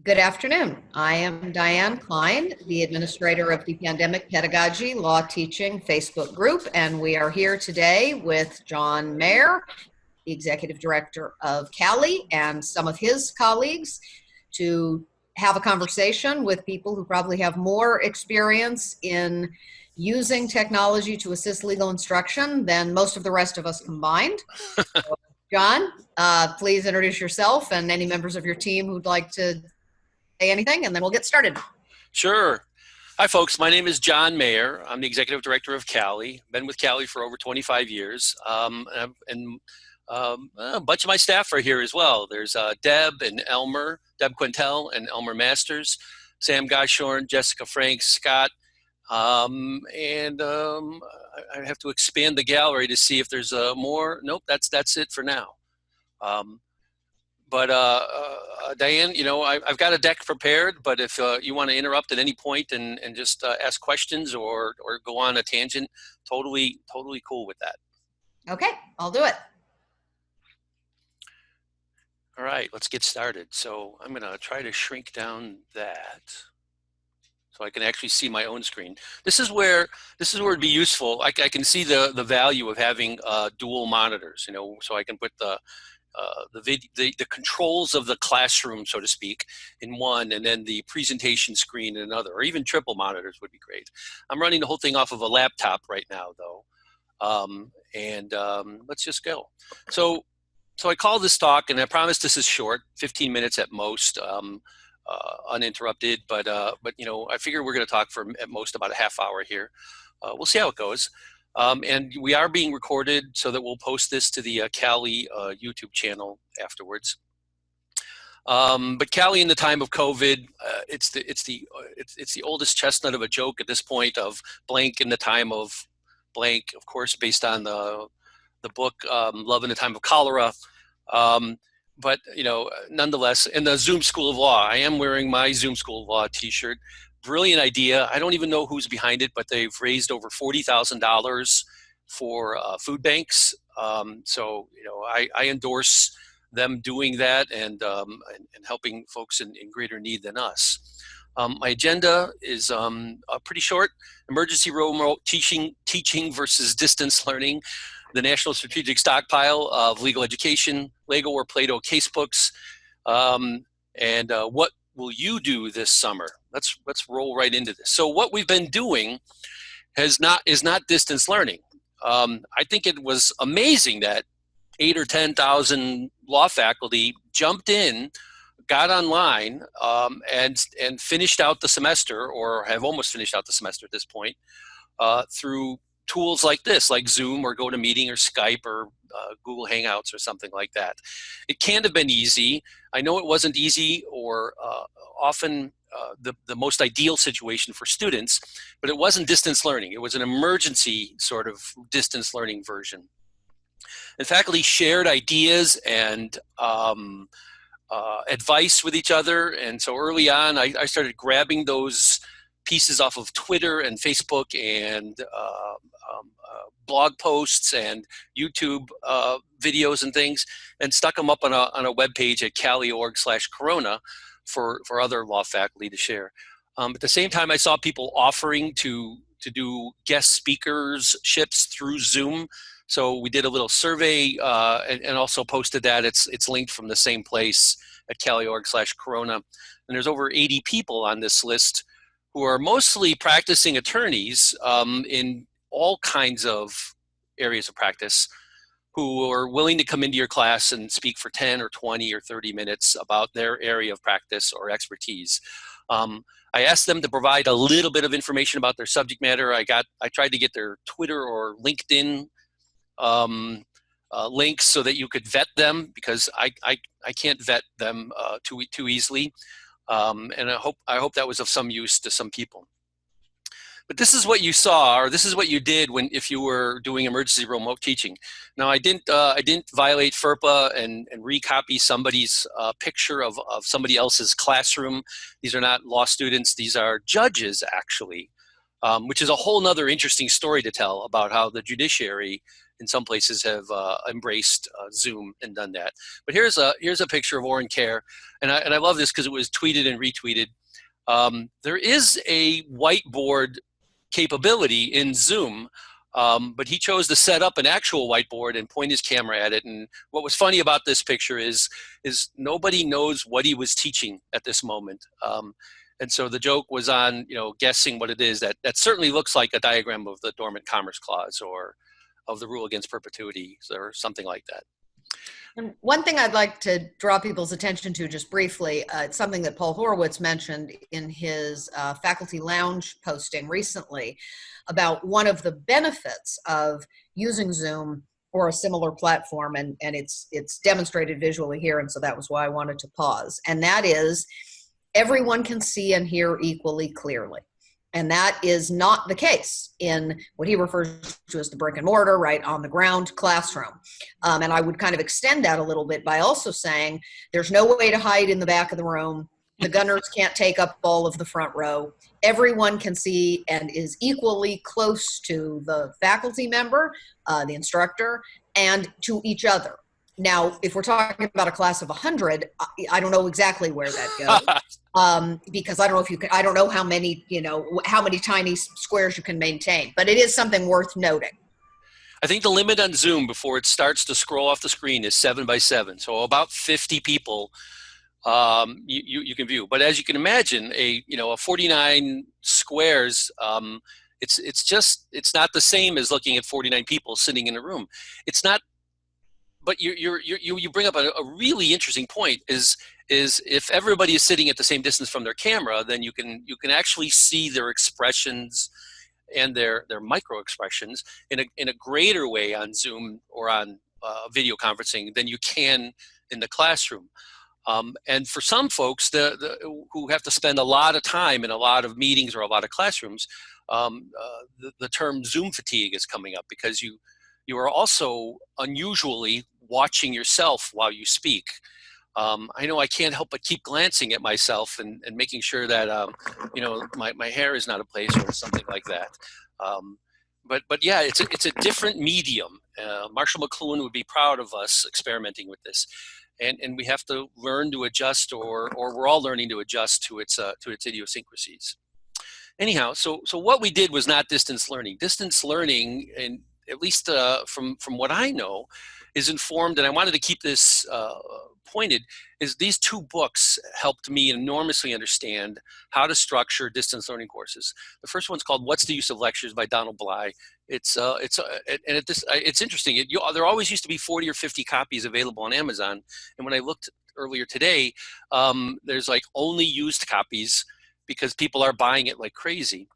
Good afternoon. I am Diane Klein, the administrator of the Pandemic Pedagogy Law Teaching Facebook group, and we are here today with John Mayer, the executive director of CALI, and some of his colleagues to have a conversation with people who probably have more experience in using technology to assist legal instruction than most of the rest of us combined. So, John, please introduce yourself and any members of your team who'd like to say anything, and then we'll get started. Sure. Hi, folks. My name is John Mayer. I'm the executive director of CALI. Been with CALI for over 25 years. A bunch of my staff are here as well. There's Deb Quintel and Elmer Masters, Sam Goshorn, Jessica Franks, Scott. I have to expand the gallery to see if there's more. Nope, that's it for now. Diane, I've got a deck prepared, but if you want to interrupt at any point and just ask questions or go on a tangent, totally cool with that. Okay, I'll do it. All right, let's get started. So I'm going to try to shrink down that so I can actually see my own screen. This is where it'd be useful. I can see the value of having dual monitors, so I can put the controls of the classroom, so to speak, in one, and then the presentation screen in another, or even triple monitors would be great. I'm running the whole thing off of a laptop right now, though. Let's just go. So I call this talk, and I promise this is short, 15 minutes at most, uninterrupted. But I figure we're going to talk for at most about a half hour here. We'll see how it goes. And we are being recorded so that we'll post this to the CALI YouTube channel afterwards. But CALI in the time of COVID, it's the oldest chestnut of a joke at this point of blank in the time of blank, of course, based on the book Love in the Time of Cholera. But nonetheless, in the Zoom School of Law, I am wearing my Zoom School of Law t-shirt. Brilliant idea. I don't even know who's behind it, but they've raised over $40,000 for food banks. So I endorse them doing that and helping folks in greater need than us. My agenda is pretty short. Emergency remote teaching versus distance learning, the National Strategic Stockpile of Legal Education, Lego or Play-Doh casebooks, and what will you do this summer? Let's roll right into this. So what we've been doing is not distance learning. I think it was amazing that 8,000 or 10,000 law faculty jumped in, got online, and finished out the semester, or have almost finished out the semester at this point, through tools like this, like Zoom or GoToMeeting or Skype or Google Hangouts or something like that. It can't have been easy. I know it wasn't easy or often the most ideal situation for students, but it wasn't distance learning. It was an emergency sort of distance learning version. And faculty shared ideas and advice with each other. And so early on, I started grabbing those pieces off of Twitter and Facebook and blog posts and YouTube videos and things, and stuck them up on a web page at cali.org/corona for other law faculty to share. At the same time, I saw people offering to do guest speakerships through Zoom. So we did a little survey and also posted that. It's linked from the same place at cali.org/corona. And there's over 80 people on this list who are mostly practicing attorneys in all kinds of areas of practice, who are willing to come into your class and speak for 10 or 20 or 30 minutes about their area of practice or expertise. I asked them to provide a little bit of information about their subject matter. I tried to get their Twitter or LinkedIn links so that you could vet them, because I can't vet them too easily. And I hope that was of some use to some people. But this is what you saw, or this is what you did if you were doing emergency remote teaching. Now, I didn't violate FERPA and recopy somebody's picture of somebody else's classroom. These are not law students. These are judges, actually, which is a whole nother interesting story to tell about how the judiciary in some places have embraced Zoom and done that. But here's a picture of Oren Care, and I love this because it was tweeted and retweeted. There is a whiteboard capability in Zoom, but he chose to set up an actual whiteboard and point his camera at it. And what was funny about this picture is nobody knows what he was teaching at this moment. And so the joke was on, guessing what it is. That certainly looks like a diagram of the Dormant Commerce Clause or of the rule against perpetuity or something like that. And one thing I'd like to draw people's attention to just briefly, it's something that Paul Horowitz mentioned in his Faculty Lounge posting recently about one of the benefits of using Zoom or a similar platform, and it's demonstrated visually here, and so that was why I wanted to pause, and that is everyone can see and hear equally clearly. And that is not the case in what he refers to as the brick and mortar, right, on the ground classroom. And I would kind of extend that a little bit by also saying there's no way to hide in the back of the room. The gunners can't take up all of the front row. Everyone can see and is equally close to the faculty member, the instructor, and to each other. Now, if we're talking about a class of 100, I don't know exactly where that goes, because I don't know if you can. I don't know how many tiny squares you can maintain. But it is something worth noting. I think the limit on Zoom before it starts to scroll off the screen is 7 by 7, so about 50 people you can view. But as you can imagine, a 49 squares. It's not the same as looking at 49 people sitting in a room. It's not. But you bring up a really interesting point is if everybody is sitting at the same distance from their camera, then you can actually see their expressions and their micro expressions in a greater way on Zoom or on video conferencing than you can in the classroom. And for some folks who have to spend a lot of time in a lot of meetings or a lot of classrooms, the term Zoom fatigue is coming up because you are also unusually watching yourself while you speak. I know I can't help but keep glancing at myself and making sure that my hair is not a place or something like that. But yeah, it's a different medium. Marshall McLuhan would be proud of us experimenting with this, and we have to learn to adjust, or we're all learning to adjust to its idiosyncrasies. Anyhow, so what we did was not distance learning. Distance learning, and at least from what I know, is informed, and I wanted to keep this pointed, is these two books helped me enormously understand how to structure distance learning courses. The first one's called What's the Use of Lectures by Donald Bly. It's interesting. There always used to be 40 or 50 copies available on Amazon, and when I looked earlier today, there's like only used copies because people are buying it like crazy.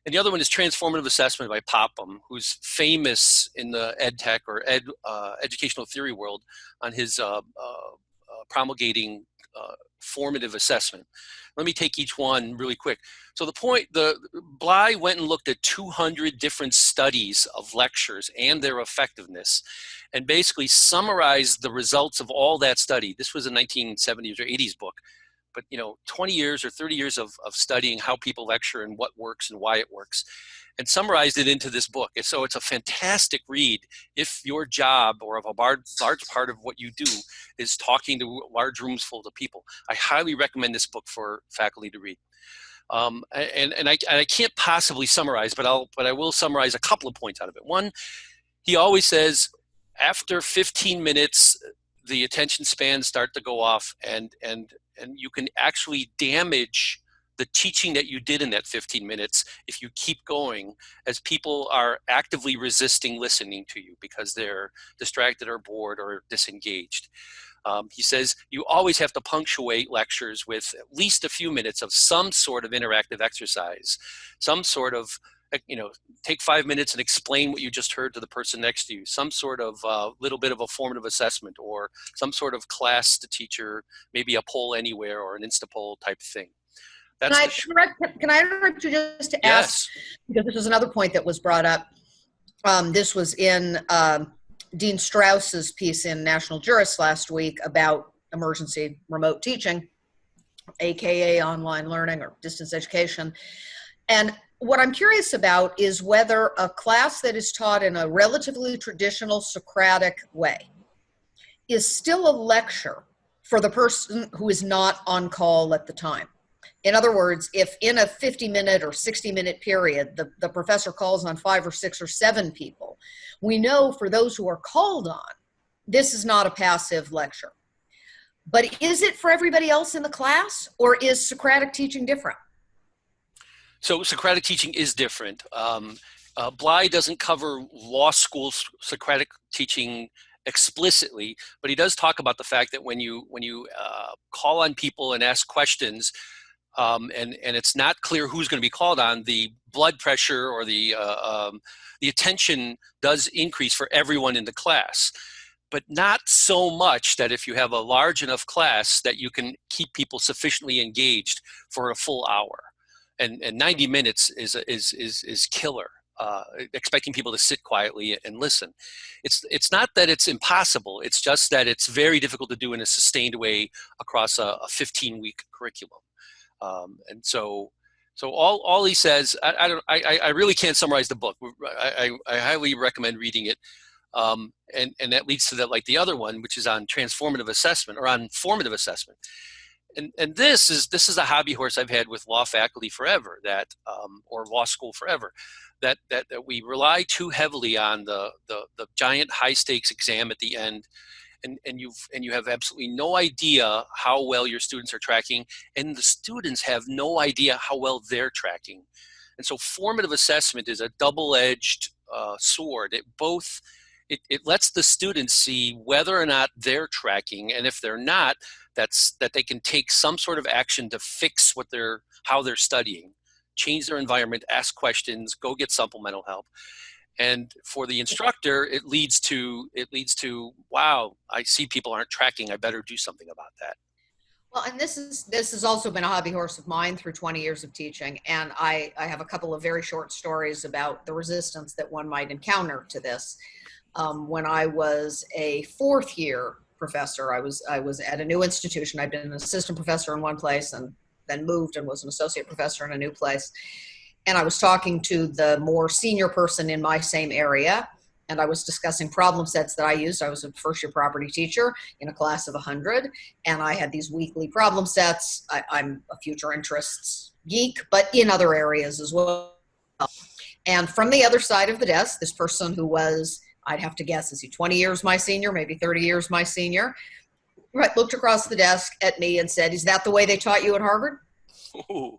And the other one is Transformative Assessment by Popham, who's famous in the ed tech or educational theory world on his promulgating formative assessment. Let me take each one really quick. So Bly went and looked at 200 different studies of lectures and their effectiveness and basically summarized the results of all that study. This was a 1970s or 80s book. But 20 years or 30 years of studying how people lecture and what works and why it works, and summarized it into this book. And so it's a fantastic read if your job or of a large part of what you do is talking to large rooms full of people. I highly recommend this book for faculty to read. And I can't possibly summarize, but I will summarize a couple of points out of it. One, he always says after 15 minutes, the attention spans start to go off, and you can actually damage the teaching that you did in that 15 minutes if you keep going, as people are actively resisting listening to you because they're distracted or bored or disengaged. He says you always have to punctuate lectures with at least a few minutes of some sort of interactive exercise, some sort of, take 5 minutes and explain what you just heard to the person next to you, some sort of little bit of a formative assessment or some sort of class to teacher, maybe a poll anywhere or an Instapoll type thing. Can I interrupt you just to ask, because this is another point that was brought up. This was in Dean Strauss's piece in National Jurist last week about emergency remote teaching, AKA online learning or distance education. And what I'm curious about is whether a class that is taught in a relatively traditional Socratic way is still a lecture for the person who is not on call at the time. In other words, if in a 50-minute or 60-minute period, the professor calls on 5 or 6 or 7 people, we know for those who are called on, this is not a passive lecture. But is it for everybody else in the class, or is Socratic teaching different? So Socratic teaching is different. Bly doesn't cover law school Socratic teaching explicitly, but he does talk about the fact that when you call on people and ask questions, and it's not clear who's going to be called on, the blood pressure or the attention does increase for everyone in the class, but not so much that if you have a large enough class that you can keep people sufficiently engaged for a full hour. And 90 minutes is killer. Expecting people to sit quietly and listen. It's not that it's impossible. It's just that it's very difficult to do in a sustained way across a 15-week curriculum. And so all he says, I really can't summarize the book. I highly recommend reading it. And that leads to that, like the other one, which is on transformative assessment or on formative assessment. And this is a hobby horse I've had with law faculty forever, that or law school forever, that we rely too heavily on the giant high stakes exam at the end, and you have absolutely no idea how well your students are tracking, and the students have no idea how well they're tracking. And so formative assessment is a double-edged sword. It lets the students see whether or not they're tracking, and if they're not, that they can take some sort of action to fix how they're studying, change their environment, ask questions, go get supplemental help. And for the instructor, it leads to, wow, I see people aren't tracking, I better do something about that. Well, and this has also been a hobby horse of mine through 20 years of teaching, and I have a couple of very short stories about the resistance that one might encounter to this. When I was a 4th year professor, I was at a new institution. I'd been an assistant professor in one place and then moved and was an associate professor in a new place. And I was talking to the more senior person in my same area, and I was discussing problem sets that I used. I was a first-year property teacher in a class of 100, and I had these weekly problem sets. I'm a future interests geek, but in other areas as well. And from the other side of the desk, this person who was, I'd have to guess, is he 20 years my senior, maybe 30 years my senior, right, looked across the desk at me and said, "Is that the way they taught you at Harvard?" Ooh.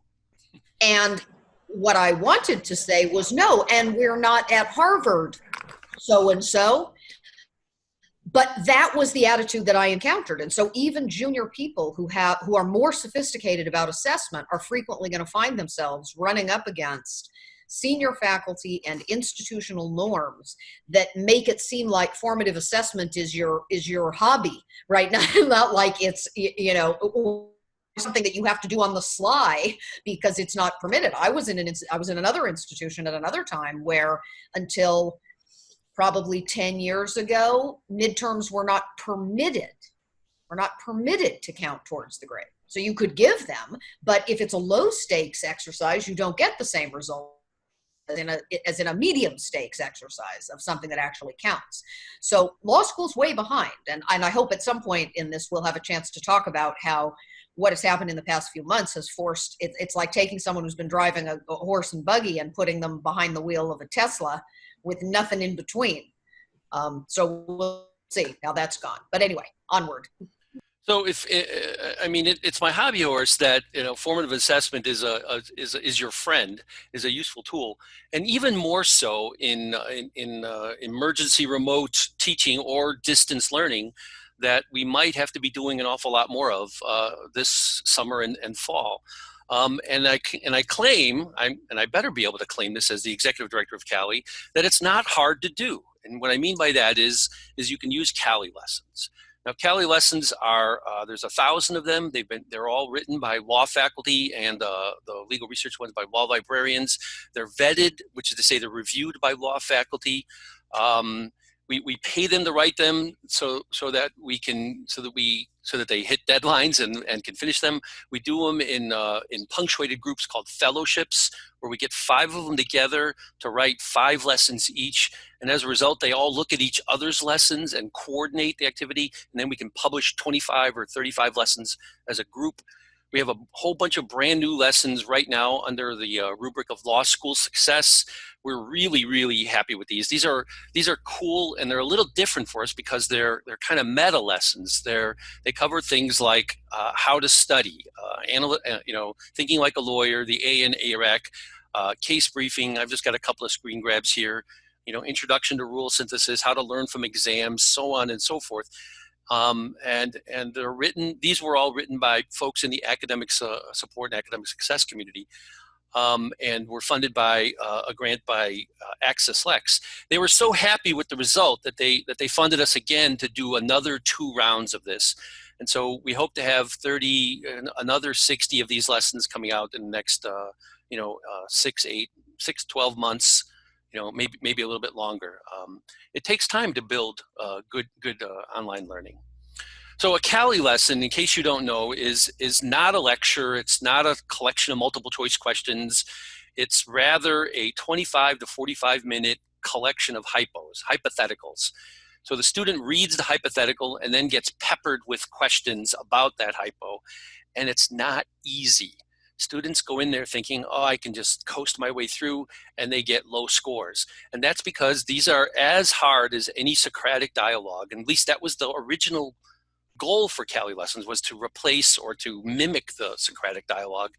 And what I wanted to say was, no, and we're not at Harvard, so-and-so. But that was the attitude that I encountered. And so even junior people who are more sophisticated about assessment are frequently going to find themselves running up against senior faculty and institutional norms that make it seem like formative assessment is your hobby, right? Not like it's, something that you have to do on the sly because it's not permitted. I was in another institution at another time where until probably 10 years ago, midterms were not permitted. We're not permitted to count towards the grade. So you could give them, but if it's a low stakes exercise, you don't get the same result as in a medium stakes exercise of something that actually counts. So law school's way behind. And I hope at some point in this, we'll have a chance to talk about how what has happened in the past few months has forced, it's like taking someone who's been driving a horse and buggy and putting them behind the wheel of a Tesla with nothing in between. So we'll see how that's gone. But anyway, onward. So it's my hobby horse that, formative assessment is your friend, is a useful tool, and even more so in emergency remote teaching or distance learning that we might have to be doing an awful lot more of this summer and fall. And I claim, and I better be able to claim this as the executive director of CALI, that it's not hard to do. And what I mean by that is you can use CALI lessons. Now, CALI lessons are, there's 1,000 of them. They're all written by law faculty and the legal research ones by law librarians. They're vetted, which is to say they're reviewed by law faculty. We pay them to write them so that they hit deadlines and can finish them. We do them in punctuated groups called fellowships, where we get 5 of them together to write 5 lessons each. And as a result, they all look at each other's lessons and coordinate the activity. And then we can publish 25 or 35 lessons as a group. We have a whole bunch of brand new lessons right now under the rubric of law school success. We're really, really happy with these. These are cool, and they're a little different for us because they're kind of meta lessons. They cover things like how to study, thinking like a lawyer, the A in ARAC, case briefing. I've just got a couple of screen grabs here. Introduction to rule synthesis, how to learn from exams, so on and so forth. And they're written. These were all written by folks in the academic support and academic success community, and were funded by a grant by Access Lex. They were so happy with the result that they funded us again to do another 2 rounds of this. And so we hope to have another 60 of these lessons coming out in the next 12 months. Maybe a little bit longer. It takes time to build good online learning. So a CALI lesson, in case you don't know, is not a lecture. It's not a collection of multiple choice questions. It's rather a 25 to 45 minute collection of hypotheticals. So the student reads the hypothetical and then gets peppered with questions about that hypo, and it's not easy. Students go in there thinking, oh, I can just coast my way through, and they get low scores. And that's because these are as hard as any Socratic dialogue. And at least that was the original goal for CALI lessons, was to replace or to mimic the Socratic dialogue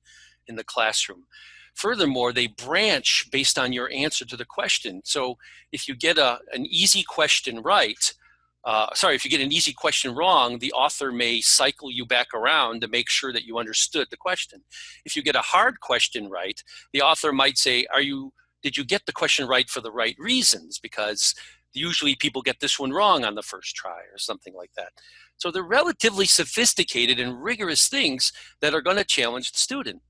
in the classroom. Furthermore, they branch based on your answer to the question. So if you get an easy question right, if you get an easy question wrong, the author may cycle you back around to make sure that you understood the question. If you get a hard question right, the author might say, did you get the question right for the right reasons? Because usually people get this one wrong on the first try or something like that. So they're relatively sophisticated and rigorous things that are going to challenge the student.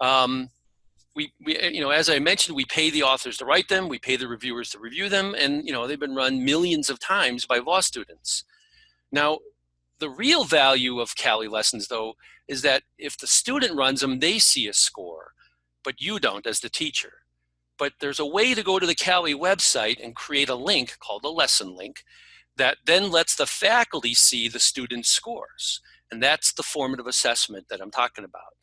As I mentioned, we pay the authors to write them, we pay the reviewers to review them, and they've been run millions of times by law students. Now, the real value of CALI lessons, though, is that if the student runs them, they see a score, but you don't as the teacher. But there's a way to go to the CALI website and create a link called a lesson link that then lets the faculty see the student's scores. And that's the formative assessment that I'm talking about.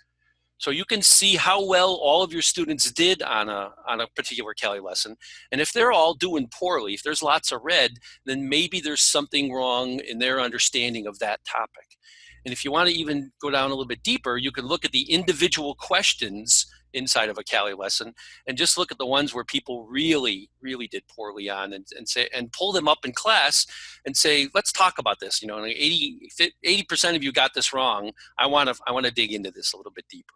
So you can see how well all of your students did on a particular CALI lesson. And if they're all doing poorly, if there's lots of red, then maybe there's something wrong in their understanding of that topic. And if you want to even go down a little bit deeper, you can look at the individual questions inside of a CALI lesson and just look at the ones where people really, really did poorly on and pull them up in class and say, let's talk about this. 80% of you got this wrong. I want to dig into this a little bit deeper.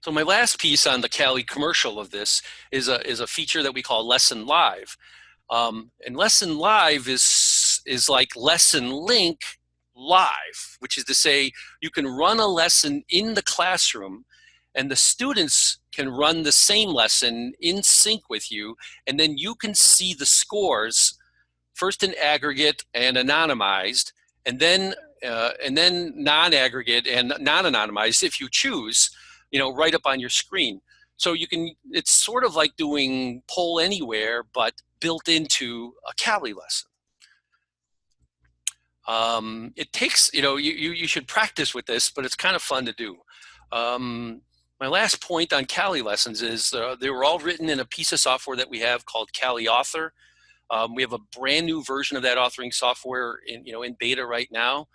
So my last piece on the CALI commercial of this is a feature that we call Lesson Live. And Lesson Live is like Lesson Link live, which is to say you can run a lesson in the classroom and the students can run the same lesson in sync with you, and then you can see the scores first in aggregate and anonymized, and then non-aggregate and non-anonymized if you choose, right up on your screen. So it's sort of like doing Poll Anywhere, but built into a CALI lesson. It takes, you should practice with this, but it's kind of fun to do. My last point on CALI lessons is they were all written in a piece of software that we have called CALI Author. We have a brand new version of that authoring software in beta right now.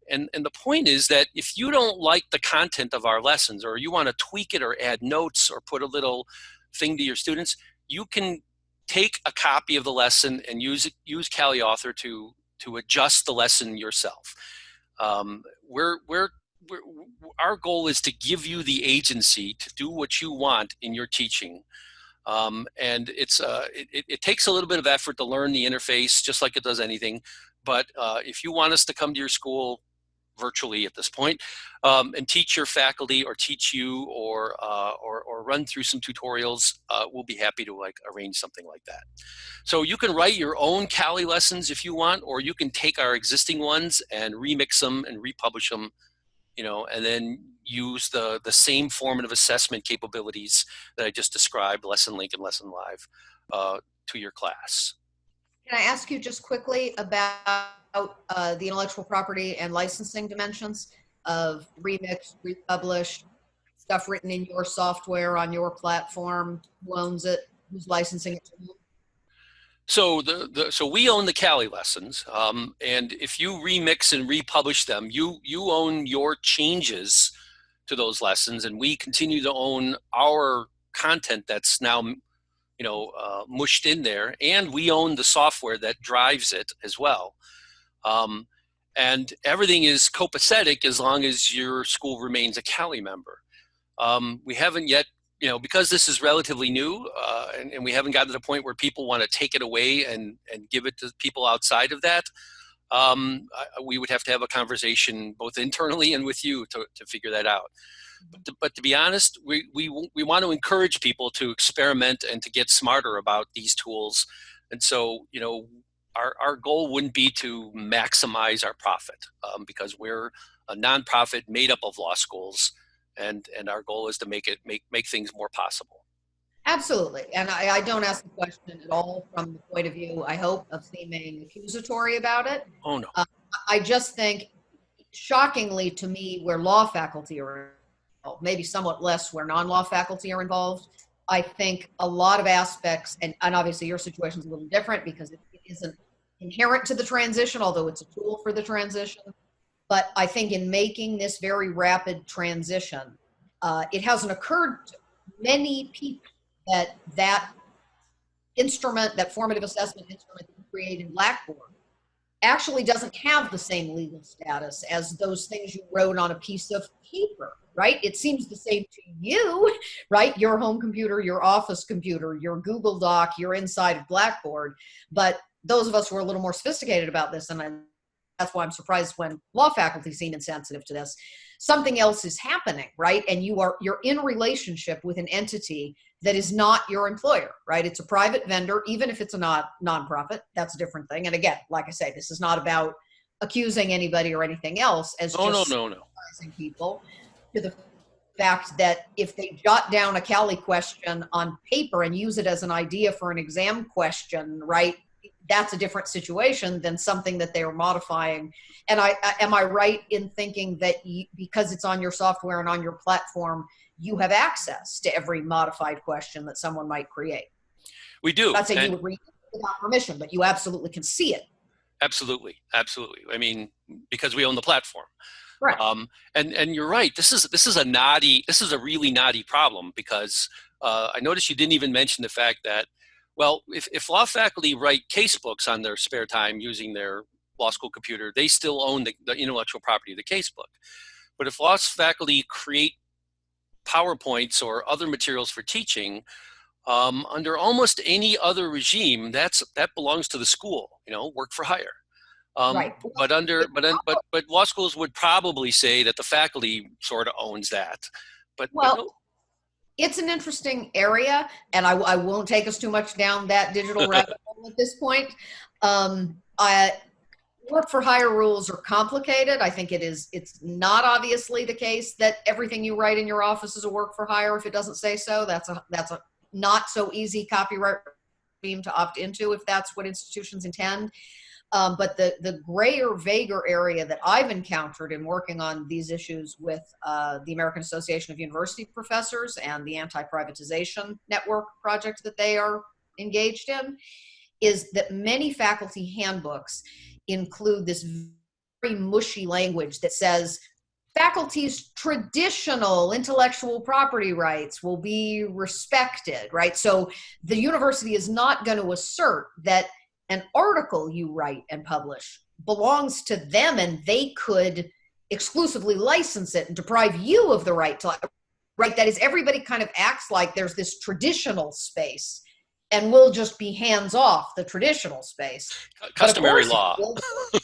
And the point is that if you don't like the content of our lessons, or you want to tweak it or add notes or put a little thing to your students, you can take a copy of the lesson and use CALI Author to adjust the lesson yourself. Our goal is to give you the agency to do what you want in your teaching. And it takes a little bit of effort to learn the interface, just like it does anything. But if you want us to come to your school, virtually at this point, and teach your faculty or teach you or run through some tutorials, we'll be happy to arrange something like that. So you can write your own CALI lessons if you want, or you can take our existing ones and remix them and republish them, and then use the same formative assessment capabilities that I just described, Lesson Link and Lesson Live, to your class. Can I ask you just quickly about the intellectual property and licensing dimensions of remix, republish, stuff written in your software on your platform? Who owns it? Who's licensing it to whom? So so we own the CALI lessons, and if you remix and republish them, you own your changes to those lessons, and we continue to own our content that's now mushed in there, and we own the software that drives it as well. And everything is copacetic as long as your school remains a CALI member. We haven't yet, because this is relatively new, and we haven't gotten to the point where people want to take it away and give it to people outside of that. We would have to have a conversation both internally and with you to figure that out. But to be honest, we want to encourage people to experiment and to get smarter about these tools. And so, our goal wouldn't be to maximize our profit, because we're a nonprofit made up of law schools, and our goal is to make things more possible. Absolutely. And I don't ask the question at all from the point of view, I hope, of seeming accusatory about it. Oh, no. I just think, shockingly to me, where law faculty are involved, maybe somewhat less where non-law faculty are involved, I think a lot of aspects, and obviously your situation is a little different because it isn't inherent to the transition, although it's a tool for the transition. But I think in making this very rapid transition, it hasn't occurred to many people that instrument, that formative assessment instrument that you create in Blackboard, actually doesn't have the same legal status as those things you wrote on a piece of paper, right? It seems the same to you, right? Your home computer, your office computer, your Google Doc, you're inside of Blackboard. But those of us who are a little more sophisticated about this, and that's why I'm surprised when law faculty seem insensitive to this, something else is happening, right? And you're in relationship with an entity that is not your employer, right? It's a private vendor, even if it's a nonprofit, that's a different thing. And again, like I say, this is not about accusing anybody or anything else, as just sensitizing people to the fact that if they jot down a CALI question on paper and use it as an idea for an exam question, right? That's a different situation than something that they are modifying. And am I right in thinking that because it's on your software and on your platform, you have access to every modified question that someone might create? We do. I'm not saying you would read it without permission, but you absolutely can see it. Absolutely. I mean, because we own the platform. Right. And you're right. This is a really knotty problem, because I noticed you didn't even mention the fact that, well, if law faculty write casebooks on their spare time using their law school computer, they still own the intellectual property of the casebook. But if law faculty create PowerPoints or other materials for teaching, under almost any other regime, that belongs to the school, work for hire. Right. But law schools would probably say that the faculty sort of owns that. But no. It's an interesting area, and I won't take us too much down that digital rabbit hole at this point. Work for hire rules are complicated. I think it's not obviously the case that everything you write in your office is a work for hire if it doesn't say so. That's a not so easy copyright regime to opt into if that's what institutions intend. But the grayer, vaguer area that I've encountered in working on these issues with the American Association of University Professors and the Anti-Privatization Network project that they are engaged in is that many faculty handbooks include this very mushy language that says faculty's traditional intellectual property rights will be respected, right? So the university is not going to assert that an article you write and publish belongs to them and they could exclusively license it and deprive you of the right to, right? That is, everybody kind of acts like there's this traditional space and we'll just be hands off the traditional space. Customary law.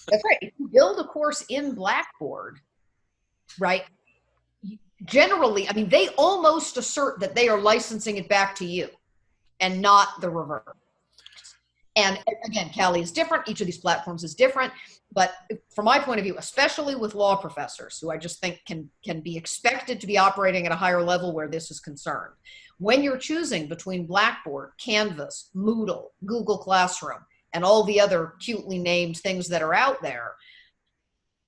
That's right. If you build a course in Blackboard, right, generally, I mean, they almost assert that they are licensing it back to you and not the reverse. And again, CALI is different. Each of these platforms is different. But from my point of view, especially with law professors, who I just think can be expected to be operating at a higher level where this is concerned, when you're choosing between Blackboard, Canvas, Moodle, Google Classroom, and all the other cutely named things that are out there,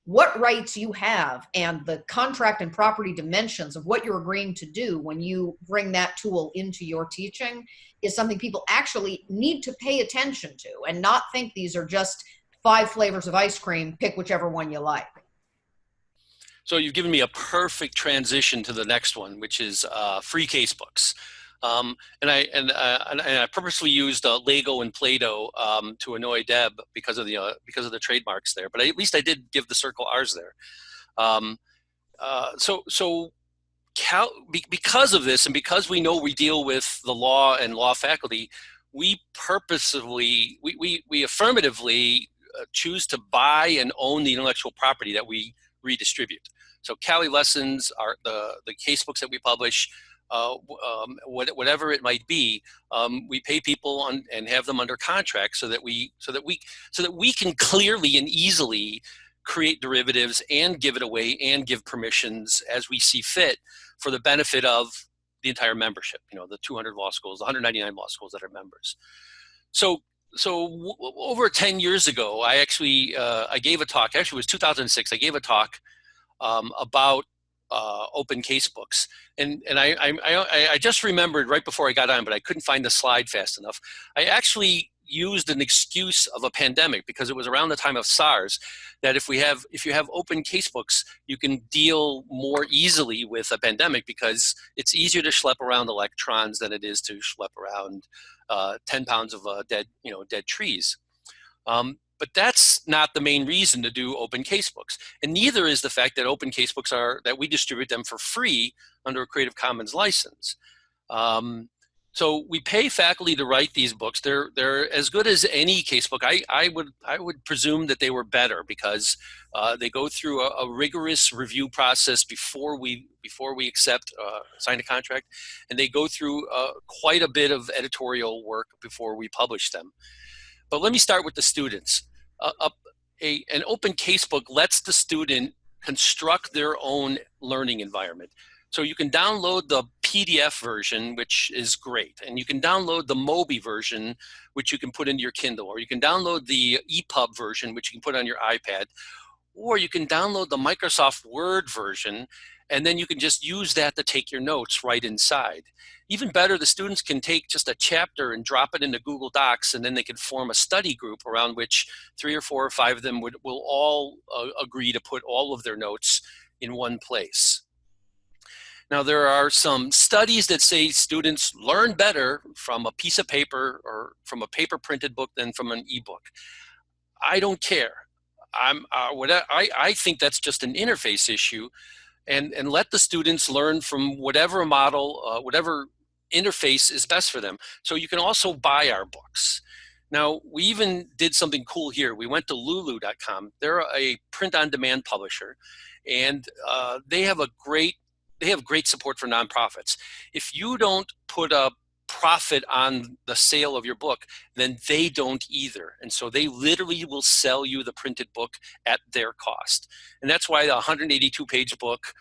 what rights you have and the contract and property dimensions of what you're agreeing to do when you bring that tool into your teaching is something people actually need to pay attention to, and not think these are just 5 flavors of ice cream, pick whichever one you like. So you've given me a perfect transition to the next one, which is free casebooks. And I purposely used Lego and Play-Doh to annoy Deb because of the trademarks there. But at least I did give the circle ours there. Because of this, and because we know we deal with the law and law faculty, we purposefully, we affirmatively choose to buy and own the intellectual property that we redistribute. So CALI lessons are the casebooks that we publish. Whatever it might be, we pay people and have them under contract so that we can clearly and easily create derivatives and give it away and give permissions as we see fit for the benefit of the entire membership. You know, the 200 law schools, the 199 law schools that are members. So over 10 years ago, I actually I gave a talk. Actually, it was 2006. I gave a talk about open casebooks, and I just remembered right before I got on, but I couldn't find the slide fast enough. I actually used an excuse of a pandemic, because it was around the time of SARS, that if you have open casebooks, you can deal more easily with a pandemic, because it's easier to schlep around electrons than it is to schlep around 10 pounds of dead trees. But that's not the main reason to do open casebooks. And neither is the fact that open casebooks that we distribute them for free under a Creative Commons license. So we pay faculty to write these books. They're as good as any casebook. I would presume that they were better, because they go through a rigorous review process before we sign a contract, and they go through quite a bit of editorial work before we publish them. But let me start with the students. An open casebook lets the student construct their own learning environment. So you can download the PDF version, which is great. And you can download the Mobi version, which you can put into your Kindle. Or you can download the EPUB version, which you can put on your iPad. Or you can download the Microsoft Word version, and then you can just use that to take your notes right inside. Even better, the students can take just a chapter and drop it into Google Docs, and then they can form a study group around which 3 or 4 or 5 of them will all agree to put all of their notes in one place. Now, there are some studies that say students learn better from a piece of paper or from a paper printed book than from an ebook. I don't care. I think that's just an interface issue, and let the students learn from whatever model, whatever interface is best for them. So you can also buy our books. Now, we even did something cool here. We went to lulu.com. They're a print-on-demand publisher, and they have great support for nonprofits. If you don't put a profit on the sale of your book, then they don't either. And so they literally will sell you the printed book at their cost. And that's why the 182-page book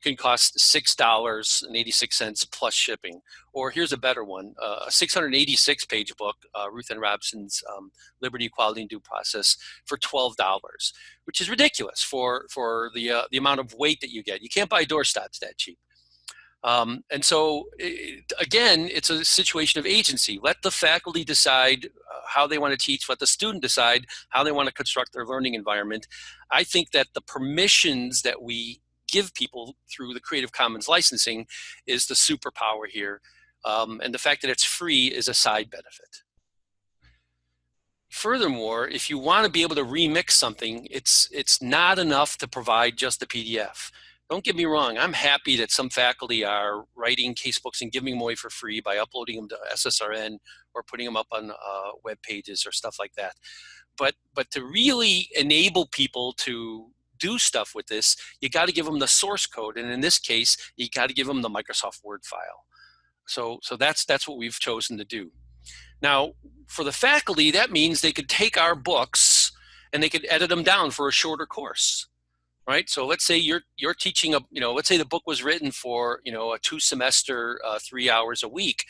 can cost $6.86 plus shipping. Or here's a better one, a 686-page book, Ruth Ann Robson's Liberty, Equality, and Due Process, for $12, which is ridiculous for the amount of weight that you get. You can't buy doorstops that cheap. And so, again, it's a situation of agency. Let the faculty decide how they want to teach. Let the student decide how they want to construct their learning environment. I think that the permissions that we give people through the Creative Commons licensing is the superpower here. And the fact that it's free is a side benefit. Furthermore, if you want to be able to remix something, it's not enough to provide just the PDF. Don't get me wrong. I'm happy that some faculty are writing casebooks and giving them away for free by uploading them to SSRN or putting them up on web pages or stuff like that. But to really enable people to do stuff with this, you got to give them the source code, and in this case, you got to give them the Microsoft Word file. So that's what we've chosen to do. Now, for the faculty, that means they could take our books and they could edit them down for a shorter course, right? So let's say you're teaching let's say the book was written for, a 2-semester, 3 hours a week,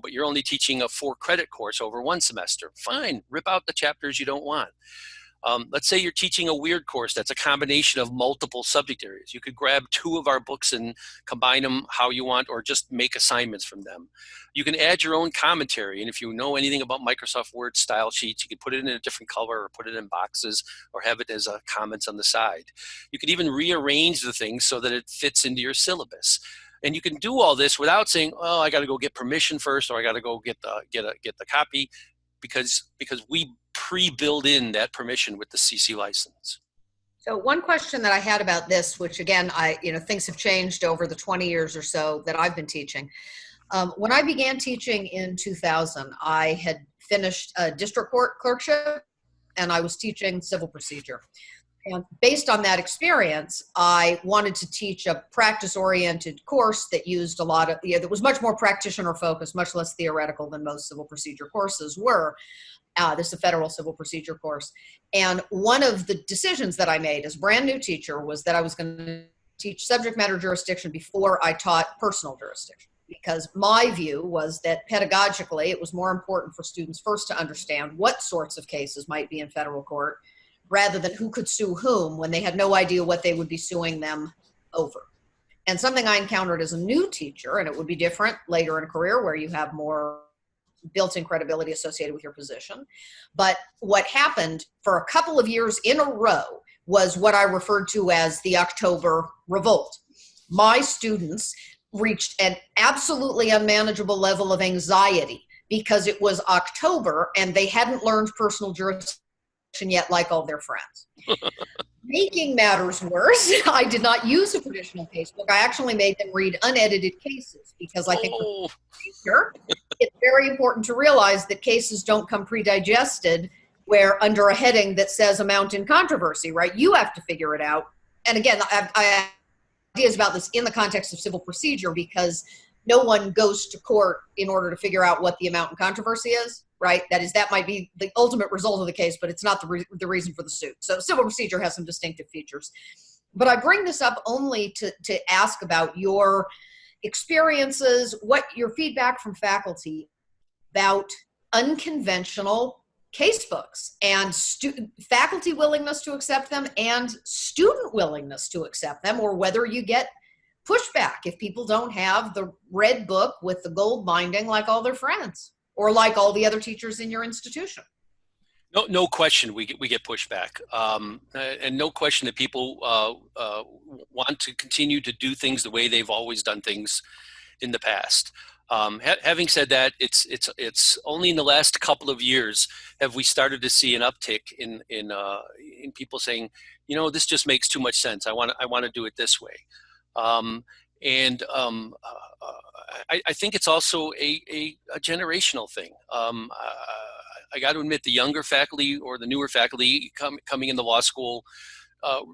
but you're only teaching a 4-credit course over 1 semester. Fine, rip out the chapters you don't want. Let's say you're teaching a weird course that's a combination of multiple subject areas. You could grab 2 of our books and combine them how you want, or just make assignments from them. You can add your own commentary, and if you know anything about Microsoft Word style sheets, you can put it in a different color or put it in boxes or have it as comments on the side. You can even rearrange the things so that it fits into your syllabus. And you can do all this without saying, oh, I got to go get permission first, or I got to go get the copy, because we pre-build in that permission with the CC license. So one question that I had about this, which again, things have changed over the 20 years or so that I've been teaching. When I began teaching in 2000, I had finished a district court clerkship and I was teaching civil procedure. And based on that experience, I wanted to teach a practice-oriented course that used a lot of, that was much more practitioner-focused, much less theoretical than most civil procedure courses were. This is a federal civil procedure course. And one of the decisions that I made as a brand new teacher was that I was going to teach subject matter jurisdiction before I taught personal jurisdiction. Because my view was that pedagogically, it was more important for students first to understand what sorts of cases might be in federal court, rather than who could sue whom when they had no idea what they would be suing them over. And something I encountered as a new teacher, and it would be different later in a career where you have more built-in credibility associated with your position. But what happened for a couple of years in a row was what I referred to as the October revolt. My students reached an absolutely unmanageable level of anxiety because it was October and they hadn't learned personal jurisdiction yet, like all their friends. Making matters worse, I did not use a traditional casebook. I actually made them read unedited cases because I think for teacher, it's very important to realize that cases don't come pre-digested where under a heading that says amount in controversy, right? You have to figure it out. And again, I have ideas about this in the context of civil procedure because no one goes to court in order to figure out what the amount in controversy is, right? That might be the ultimate result of the case, but it's not the reason for the suit. So civil procedure has some distinctive features. But I bring this up only to ask about your experiences, what your feedback from faculty about unconventional casebooks and faculty willingness to accept them and student willingness to accept them, or whether you get pushback if people don't have the red book with the gold binding like all their friends or like all the other teachers in your institution. No question we get pushback, and no question that people want to continue to do things the way they've always done things in the past. Having said that, it's only in the last couple of years have we started to see an uptick in people saying, this just makes too much sense. I want to do it this way. I think it's also a generational thing. I got to admit, the younger faculty or the newer faculty coming into law school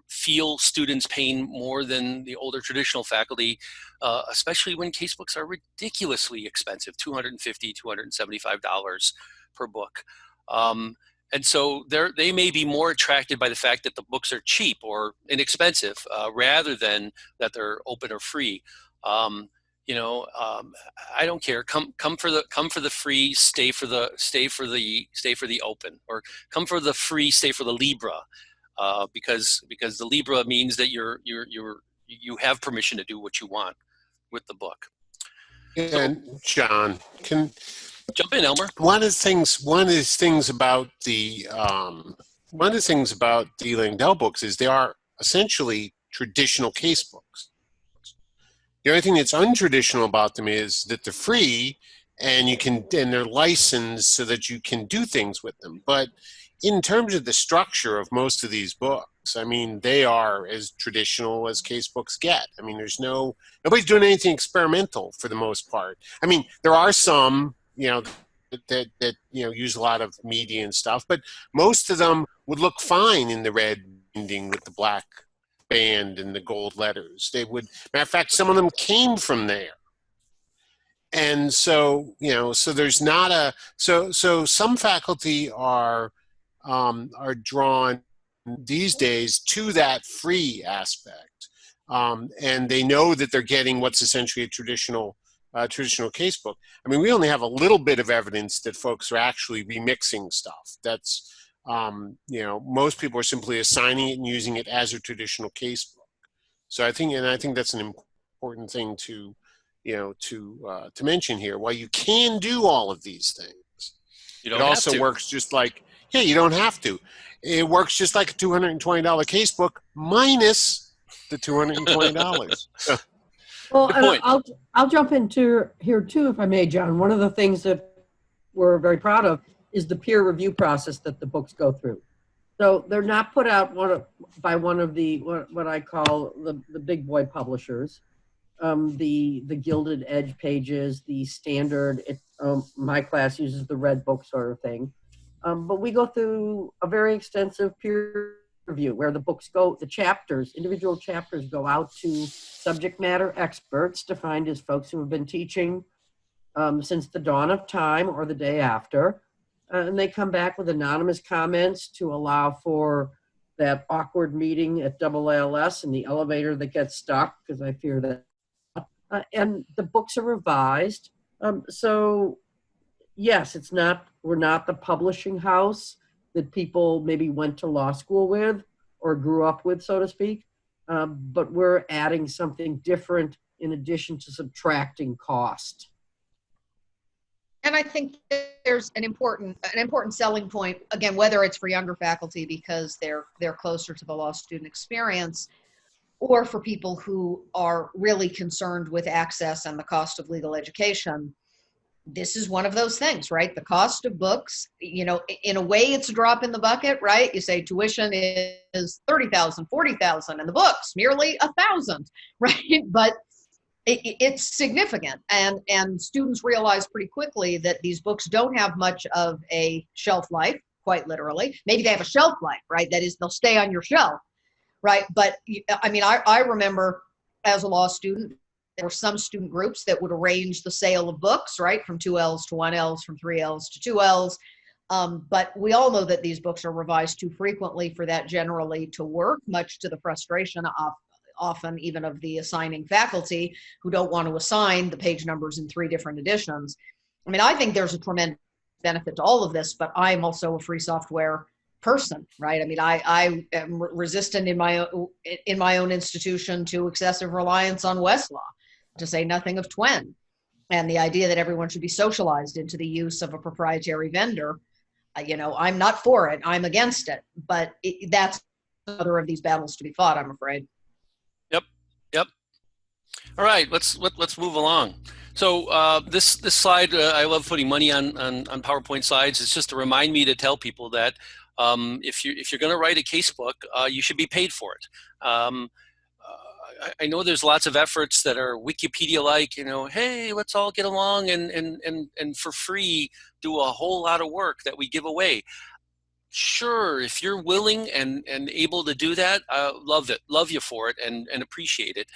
feel students' pain more than the older traditional faculty, especially when casebooks are ridiculously expensive, $250, $275 per book. And so they may be more attracted by the fact that the books are cheap or inexpensive rather than that they're open or free. I don't care. Come for the free, stay for the open, or come for the free, stay for the Libra, because the Libra means that you have permission to do what you want with the book. And John, can jump in, Elmer. One of the things about the Langdell books is they are essentially traditional case books. The only thing that's untraditional about them is that they're free and they're licensed so that you can do things with them. But in terms of the structure of most of these books, I mean, they are as traditional as case books get. I mean, nobody's doing anything experimental for the most part. I mean, there are some, that use a lot of media and stuff, but most of them would look fine in the red binding with the black band and the gold letters. They would, matter of fact, some of them came from there. And so, so there's not so some faculty are drawn these days to that free aspect. And they know that they're getting what's essentially a traditional casebook. I mean, we only have a little bit of evidence that folks are actually remixing stuff. That's, most people are simply assigning it and using it as a traditional casebook. So I think that's an important thing to mention here. While you can do all of these things, it also works just like, you don't have to. It works just like a $220 casebook minus the $220. Well, and I'll jump into here too, if I may, John. One of the things that we're very proud of is the peer review process that the books go through. So they're not put out by one of the what I call the big boy publishers, the Gilded Edge pages, the standard. My class uses the red book sort of thing, but we go through a very extensive peer review where the books go, individual chapters go out to subject matter experts defined as folks who have been teaching since the dawn of time or the day after. And they come back with anonymous comments to allow for that awkward meeting at AALS in the elevator that gets stuck, because I fear that. And the books are revised. So yes, we're not the publishing house that people maybe went to law school with or grew up with, so to speak. But we're adding something different in addition to subtracting cost. And I think there's an important selling point, again, whether it's for younger faculty because they're closer to the law student experience, or for people who are really concerned with access and the cost of legal education. This is one of those things, right? The cost of books, in a way it's a drop in the bucket, right? You say tuition is $30,000, $40,000, and the books merely $1,000, right? But it's significant, and students realize pretty quickly that these books don't have much of a shelf life, quite literally. Maybe they have a shelf life, right? That is, they'll stay on your shelf, right? But I mean, I remember as a law student, there were some student groups that would arrange the sale of books, right? From 2Ls to 1Ls, from 3Ls to 2Ls. But we all know that these books are revised too frequently for that generally to work, much to the frustration of often even of the assigning faculty who don't want to assign the page numbers in 3 different editions. I mean, I think there's a tremendous benefit to all of this, but I'm also a free software person, right? I mean, I am resistant in my own institution to excessive reliance on Westlaw, to say nothing of Twen, and the idea that everyone should be socialized into the use of a proprietary vendor. I'm not for it. I'm against it, but that's another of these battles to be fought, I'm afraid. Yep. All right, let's move along. So this slide, I love putting money on PowerPoint slides. It's just to remind me to tell people that if you're going to write a casebook, you should be paid for it. I know there's lots of efforts that are Wikipedia-like, hey, let's all get along and for free do a whole lot of work that we give away. Sure, if you're willing and able to do that, love you for it and appreciate it.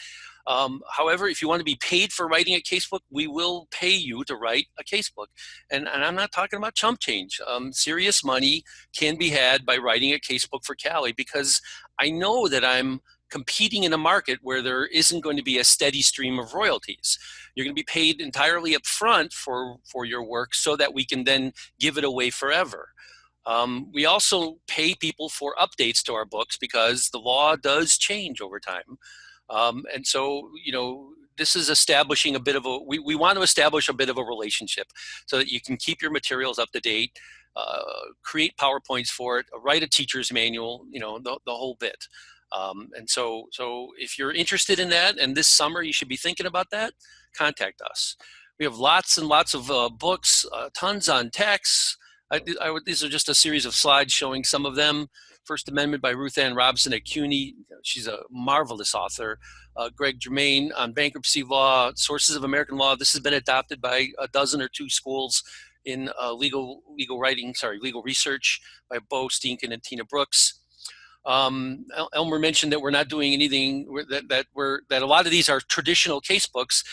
However, if you want to be paid for writing a casebook, we will pay you to write a casebook. And I'm not talking about chump change. Serious money can be had by writing a casebook for CALI, because I know that I'm competing in a market where there isn't going to be a steady stream of royalties. You're going to be paid entirely up front for your work so that we can then give it away forever. We also pay people for updates to our books because the law does change over time. And so, this is establishing a bit of we want to establish a bit of a relationship so that you can keep your materials up to date, create PowerPoints for it, write a teacher's manual, the whole bit. And so if you're interested in that, and this summer you should be thinking about that, contact us. We have lots and lots of books, tons on text, These are just a series of slides showing some of them. First Amendment by Ruth Ann Robson at CUNY. She's a marvelous author. Greg Germain on bankruptcy law, sources of American law. This has been adopted by a dozen or two schools in legal research by Bo Steenken and Tina Brooks. Elmer mentioned that we're not doing anything, that a lot of these are traditional case books.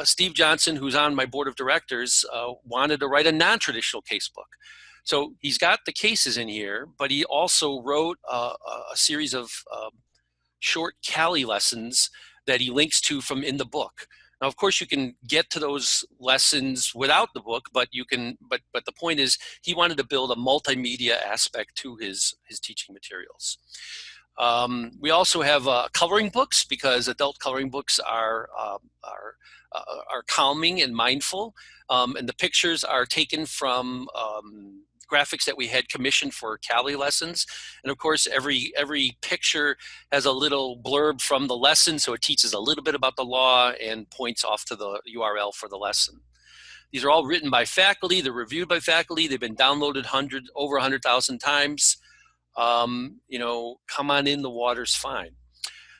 Steve Johnson, who's on my board of directors, wanted to write a non-traditional case book. So he's got the cases in here, but he also wrote a series of short CALI lessons that he links to from in the book. Now, of course, you can get to those lessons without the book, but you can. But the point is, he wanted to build a multimedia aspect to his teaching materials. We also have coloring books, because adult coloring books are calming and mindful, and the pictures are taken from graphics that we had commissioned for CALI lessons. And of course, every picture has a little blurb from the lesson, so it teaches a little bit about the law and points off to the URL for the lesson. These are all written by faculty, they're reviewed by faculty, they've been downloaded over 100,000 times. You know, come on in, the water's fine.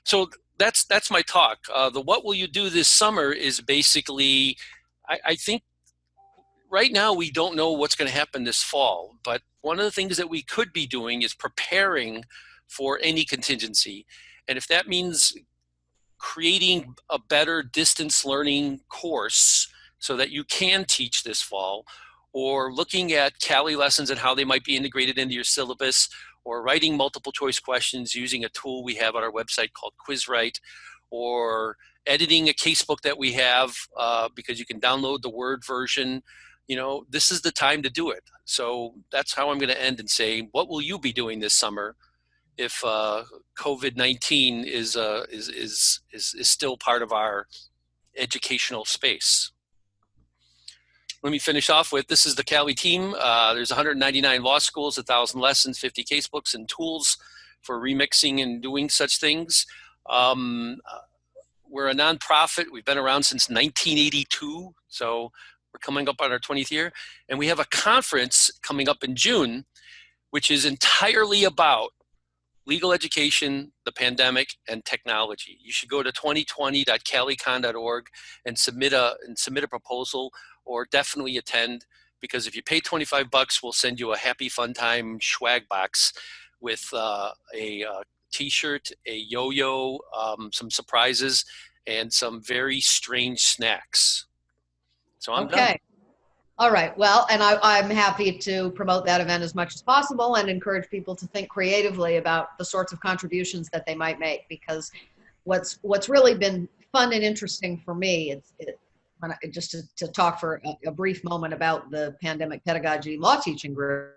So that's my talk. The what will you do this summer is basically, I think, right now, we don't know what's going to happen this fall, but one of the things that we could be doing is preparing for any contingency. And if that means creating a better distance learning course so that you can teach this fall, or looking at CALI lessons and how they might be integrated into your syllabus, or writing multiple choice questions using a tool we have on our website called QuizWrite, or editing a casebook that we have because you can download the Word version. You know, this is the time to do it. So that's how I'm going to end and say, what will you be doing this summer if COVID-19 is still part of our educational space? Let me finish off with, this is the CALI team. There's 199 law schools, 1,000 lessons, 50 casebooks, and tools for remixing and doing such things. We're a nonprofit. We've been around since 1982. So we're coming up on our 20th year, and we have a conference coming up in June, which is entirely about legal education, the pandemic, and technology. You should go to 2020.calicon.org and submit a proposal, or definitely attend, because if you pay $25, we'll send you a happy fun time swag box with a t-shirt, a yo-yo, some surprises, and some very strange snacks. So I'm done. All right. Well, and I'm happy to promote that event as much as possible and encourage people to think creatively about the sorts of contributions that they might make, because what's really been fun and interesting for me, just to talk for a brief moment about the Pandemic Pedagogy Law Teaching Group.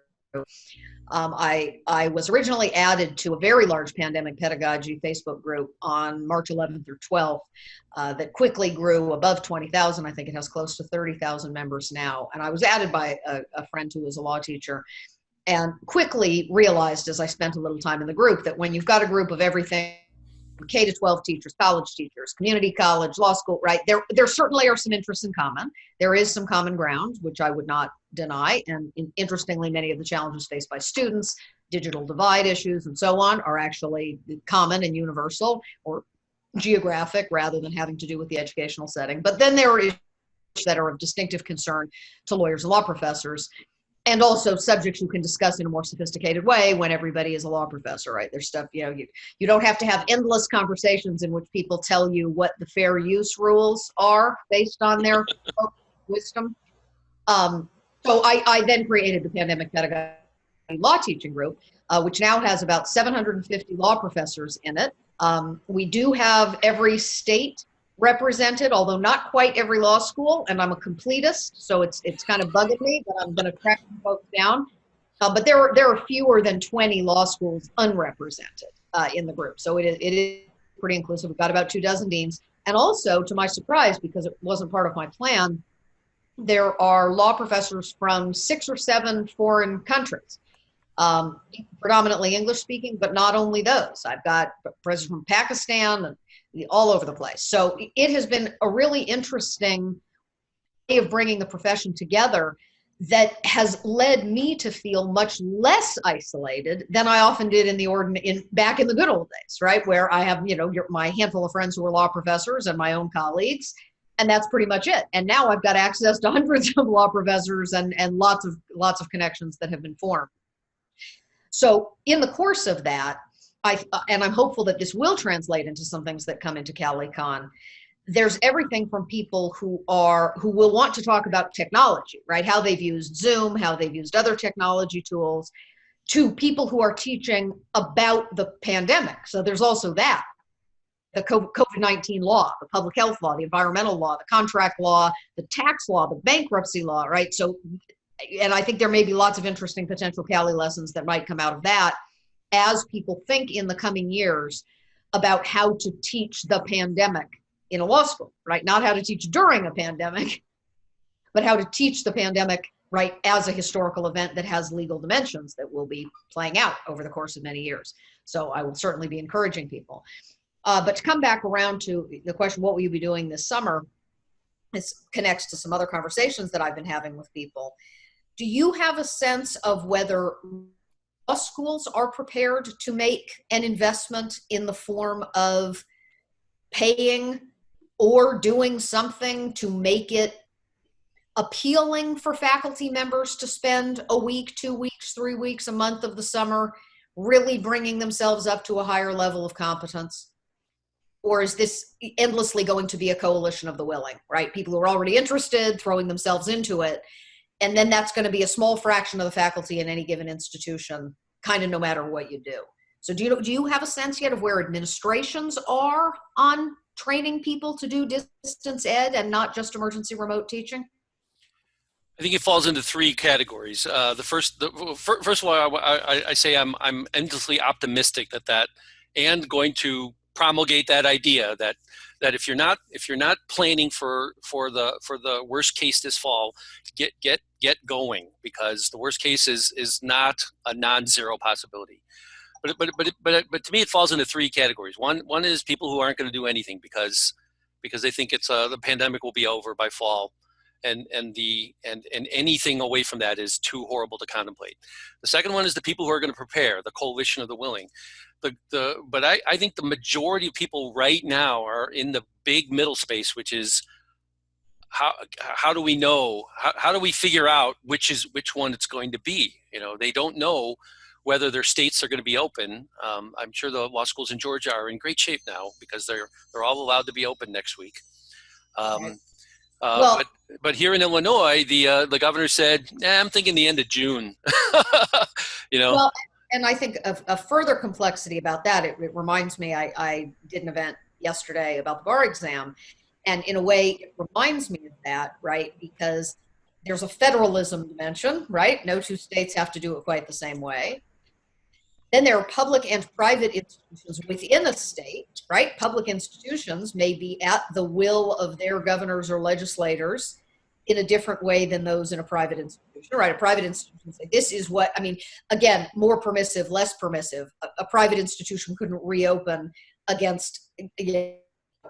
I was originally added to a very large Pandemic Pedagogy Facebook group on March 11th or 12th that quickly grew above 20,000. I think it has close to 30,000 members now. And I was added by a friend who was a law teacher, and quickly realized, as I spent a little time in the group, that when you've got a group of everything, K to 12 teachers, college teachers, community college, law school, right? There certainly are some interests in common. There is some common ground, which I would not deny. And interestingly, many of the challenges faced by students, digital divide issues and so on, are actually common and universal, or geographic, rather than having to do with the educational setting. But then there are issues that are of distinctive concern to lawyers and law professors, and also subjects you can discuss in a more sophisticated way when everybody is a law professor, right? There's stuff, you know, you don't have to have endless conversations in which people tell you what the fair use rules are based on their wisdom. So I then created the Pandemic Pedagogy Law Teaching Group, which now has about 750 law professors in it. We do have every state represented, although not quite every law school, and I'm a completist, so it's kind of bugging me, but I'm going to track some folks down. But there are fewer than 20 law schools unrepresented in the group, so it is pretty inclusive. We've got about 24 deans, and also, to my surprise, because it wasn't part of my plan, there are law professors from 6 or 7 foreign countries, predominantly English speaking, but not only those. I've got professors from Pakistan and all over the place. So it has been a really interesting way of bringing the profession together that has led me to feel much less isolated than I often did back in the good old days, right? Where I have, my handful of friends who are law professors and my own colleagues, and that's pretty much it. And now I've got access to hundreds of law professors and lots of connections that have been formed. So in the course of that, and I'm hopeful that this will translate into some things that come into CaliCon. There's everything from people who will want to talk about technology, right? How they've used Zoom, how they've used other technology tools, to people who are teaching about the pandemic. So there's also that. The COVID-19 law, the public health law, the environmental law, the contract law, the tax law, the bankruptcy law, right? So, and I think there may be lots of interesting potential CALI lessons that might come out of that as people think in the coming years about how to teach the pandemic in a law school, right? Not how to teach during a pandemic, but how to teach the pandemic, right, as a historical event that has legal dimensions that will be playing out over the course of many years. So I will certainly be encouraging people. But to come back around to the question, what will you be doing this summer? This connects to some other conversations that I've been having with people. Do you have a sense of whether law schools are prepared to make an investment in the form of paying or doing something to make it appealing for faculty members to spend a week, 2 weeks, 3 weeks, a month of the summer really bringing themselves up to a higher level of competence? Or is this endlessly going to be a coalition of the willing, right? People who are already interested, throwing themselves into it. And then that's going to be a small fraction of the faculty in any given institution, kind of no matter what you do. So do you have a sense yet of where administrations are on training people to do distance ed and not just emergency remote teaching? I think it falls into three categories. First of all, I say I'm endlessly optimistic that and going to promulgate that idea that if you're not planning for the worst case this fall, get going, because the worst case is not a non-zero possibility. But to me, it falls into three categories. One is people who aren't going to do anything because they think it's the pandemic will be over by fall, and anything away from that is too horrible to contemplate. The second one is the people who are going to prepare, the coalition of the willing. But I think the majority of people right now are in the big middle space, which is how do we know? How do we figure out which one it's going to be? They don't know whether their states are going to be open. I'm sure the law schools in Georgia are in great shape now because they're all allowed to be open next week. But here in Illinois, the governor said, I'm thinking the end of June. Well, and I think a further complexity about that, it reminds me, I did an event yesterday about the bar exam, and in a way it reminds me of that, right? Because there's a federalism dimension, right? No two states have to do it quite the same way. Then there are public and private institutions within a state, right? Public institutions may be at the will of their governors or legislators in a different way than those in a private institution, right? A private institution say, this is what, again, more permissive, less permissive. A private institution couldn't reopen against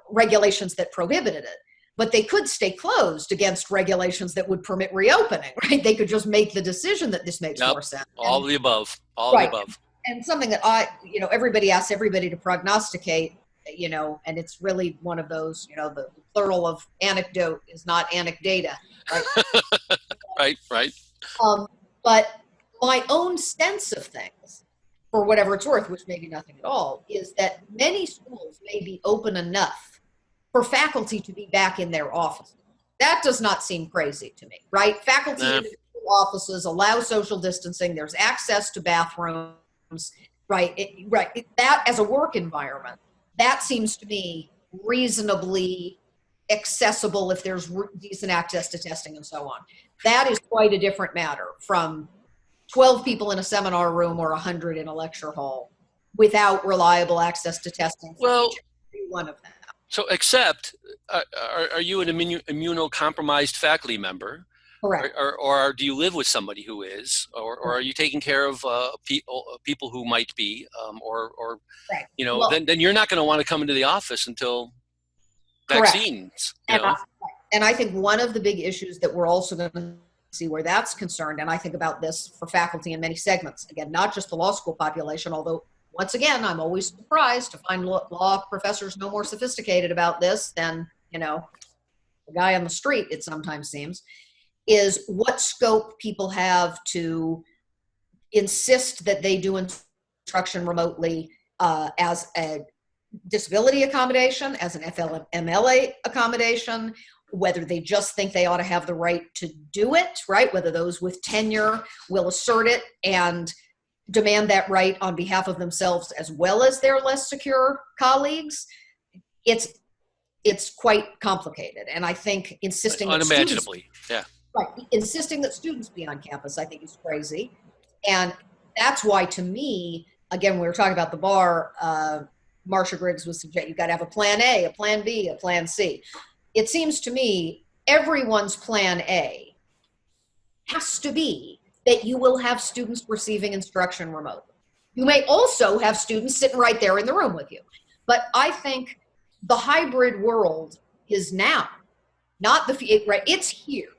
regulations that prohibited it, but they could stay closed against regulations that would permit reopening, right? They could just make the decision that this makes more sense. All of the above, right. The above. And something that everybody asks everybody to prognosticate, and it's really one of those, the plural of anecdote is not anecdata, right? Right. But my own sense of things, for whatever it's worth, which may be nothing at all, is that many schools may be open enough for faculty to be back in their offices. That does not seem crazy to me, right? Faculty in offices allow social distancing. There's access to bathrooms. Right. That as a work environment, that seems to me reasonably accessible if there's decent access to testing and so on. That is quite a different matter from 12 people in a seminar room or 100 in a lecture hall without reliable access to testing. Well, one of them. So except, are you an immunocompromised faculty member? Correct. Or do you live with somebody who is, or are you taking care of people who might be, right. Then you're not going to want to come into the office until vaccines. And I think one of the big issues that we're also going to where that's concerned. And I think about this for faculty in many segments. Again, not just the law school population, although once again, I'm always surprised to find law professors no more sophisticated about this than, you know, the guy on the street, it sometimes seems, is what scope people have to insist that they do instruction remotely as a disability accommodation, as an FMLA accommodation, whether they just think they ought to have the right to do it, right? Whether those with tenure will assert it and demand that right on behalf of themselves as well as their less secure colleagues. It's quite complicated. And I think insisting unimaginably, insisting that students be on campus, I think is crazy. And that's why, to me, again, we were talking about the bar, Marcia Griggs was suggesting you've got to have a plan A, a plan B, a plan C. It seems to me everyone's plan A has to be that you will have students receiving instruction remotely. You may also have students sitting right there in the room with you. But I think the hybrid world is now, not right, it's here.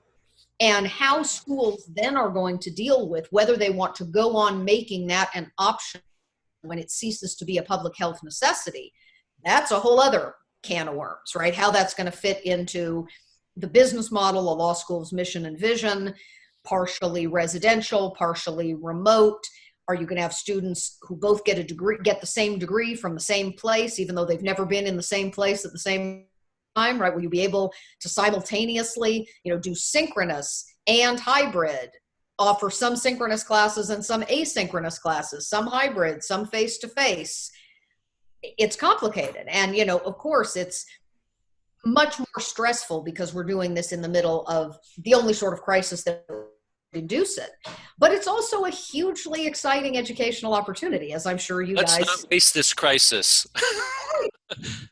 And how schools then are going to deal with whether they want to go on making that an option when it ceases to be a public health necessity, that's a whole other can of worms, right? How that's going to fit into the business model, a law school's mission and vision, partially residential, partially remote. Are you going to have students who both get a degree, get the same degree from the same place, even though they've never been in the same place at the same time, right? Will you be able to simultaneously, you know, do synchronous and hybrid, offer some synchronous classes and some asynchronous classes, some hybrid, some face-to-face? It's complicated. And, you know, of course, it's much more stressful because we're doing this in the middle of the only sort of crisis that reduce it. But it's also a hugely exciting educational opportunity, as I'm sure you guys... Let's not waste this crisis.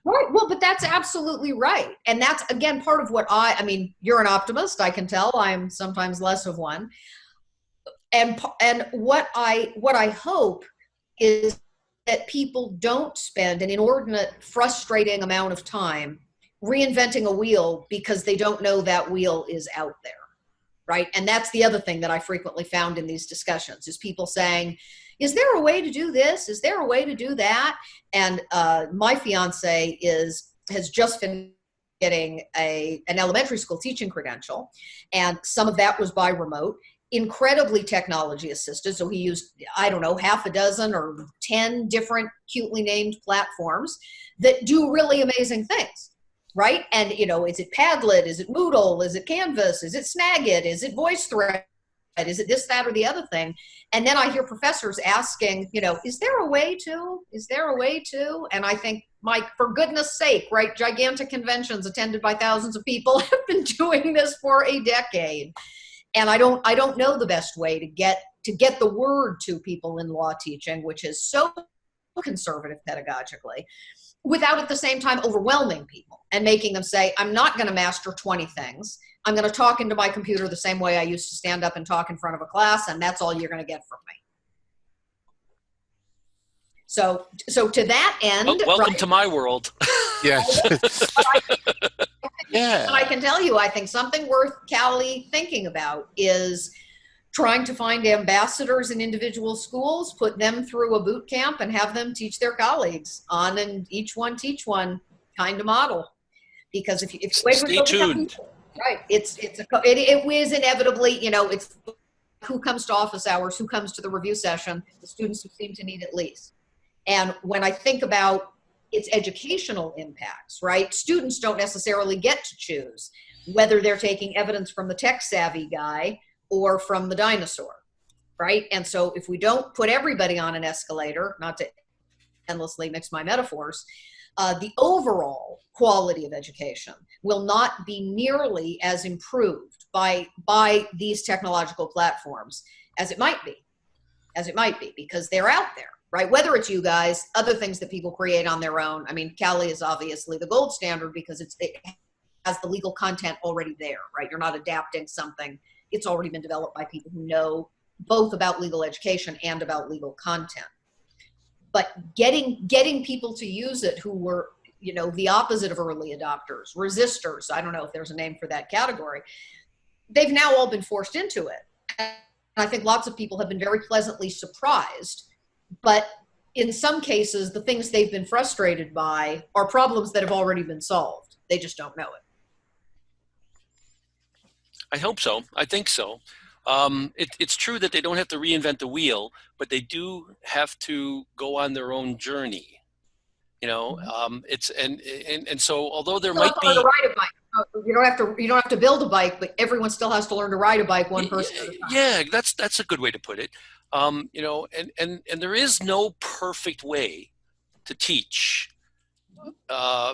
Right. Well, but that's absolutely right. And that's, again, part of what I mean, you're an optimist, I can tell. I'm sometimes less of one. And what I hope is that people don't spend an inordinate, frustrating amount of time reinventing a wheel because they don't know that wheel is out there, right? And that's the other thing that I frequently found in these discussions is people saying, is there a way to do this? Is there a way to do that? And my fiance has just been getting an elementary school teaching credential, and some of that was by remote, incredibly technology assisted. So he used, I don't know, half a dozen or 10 different cutely named platforms that do really amazing things, right? And, you know, is it Padlet? Is it Moodle? Is it Canvas? Is it Snagit? Is it VoiceThread? Is it this, that, or the other thing? And then I hear professors asking, you know, is there a way to? Is there a way to? And I think, Mike, for goodness sake, right? Gigantic conventions attended by thousands of people have been doing this for a decade. And I don't know the best way to get the word to people in law teaching, which is so conservative pedagogically, without at the same time overwhelming people and making them say, I'm not going to master 20 things. I'm going to talk into my computer the same way I used to stand up and talk in front of a class, and that's all you're going to get from me. So to that end, welcome right, to my world. Yes. Yeah. And I can tell you, I think something worth CALI thinking about is trying to find ambassadors in individual schools, put them through a boot camp, and have them teach their colleagues on an each one teach one kind of model. Because if you wait, stay tuned. Right, it is inevitably, you know, it's who comes to office hours, who comes to the review session, the students who seem to need it least. And when I think about its educational impacts, right, students don't necessarily get to choose whether they're taking evidence from the tech savvy guy or from the dinosaur, right? And so if we don't put everybody on an escalator, not to endlessly mix my metaphors, the overall quality of education will not be nearly as improved by these technological platforms as it might be, because they're out there, right? Whether it's you guys, other things that people create on their own. I mean, CALI is obviously the gold standard because it has the legal content already there, right? You're not adapting something. It's already been developed by people who know both about legal education and about legal content. But getting people to use it who were, you know, the opposite of early adopters, resistors, I don't know if there's a name for that category, they've now all been forced into it. And I think lots of people have been very pleasantly surprised, but in some cases, the things they've been frustrated by are problems that have already been solved. They just don't know it. I hope so. I think so. It's true that they don't have to reinvent the wheel, but they do have to go on their own journey. You know, and so although there might be, learn to ride a bike. You don't have to build a bike, but everyone still has to learn to ride a bike one person at a time. Yeah, that's a good way to put it. You know, and there is no perfect way to teach,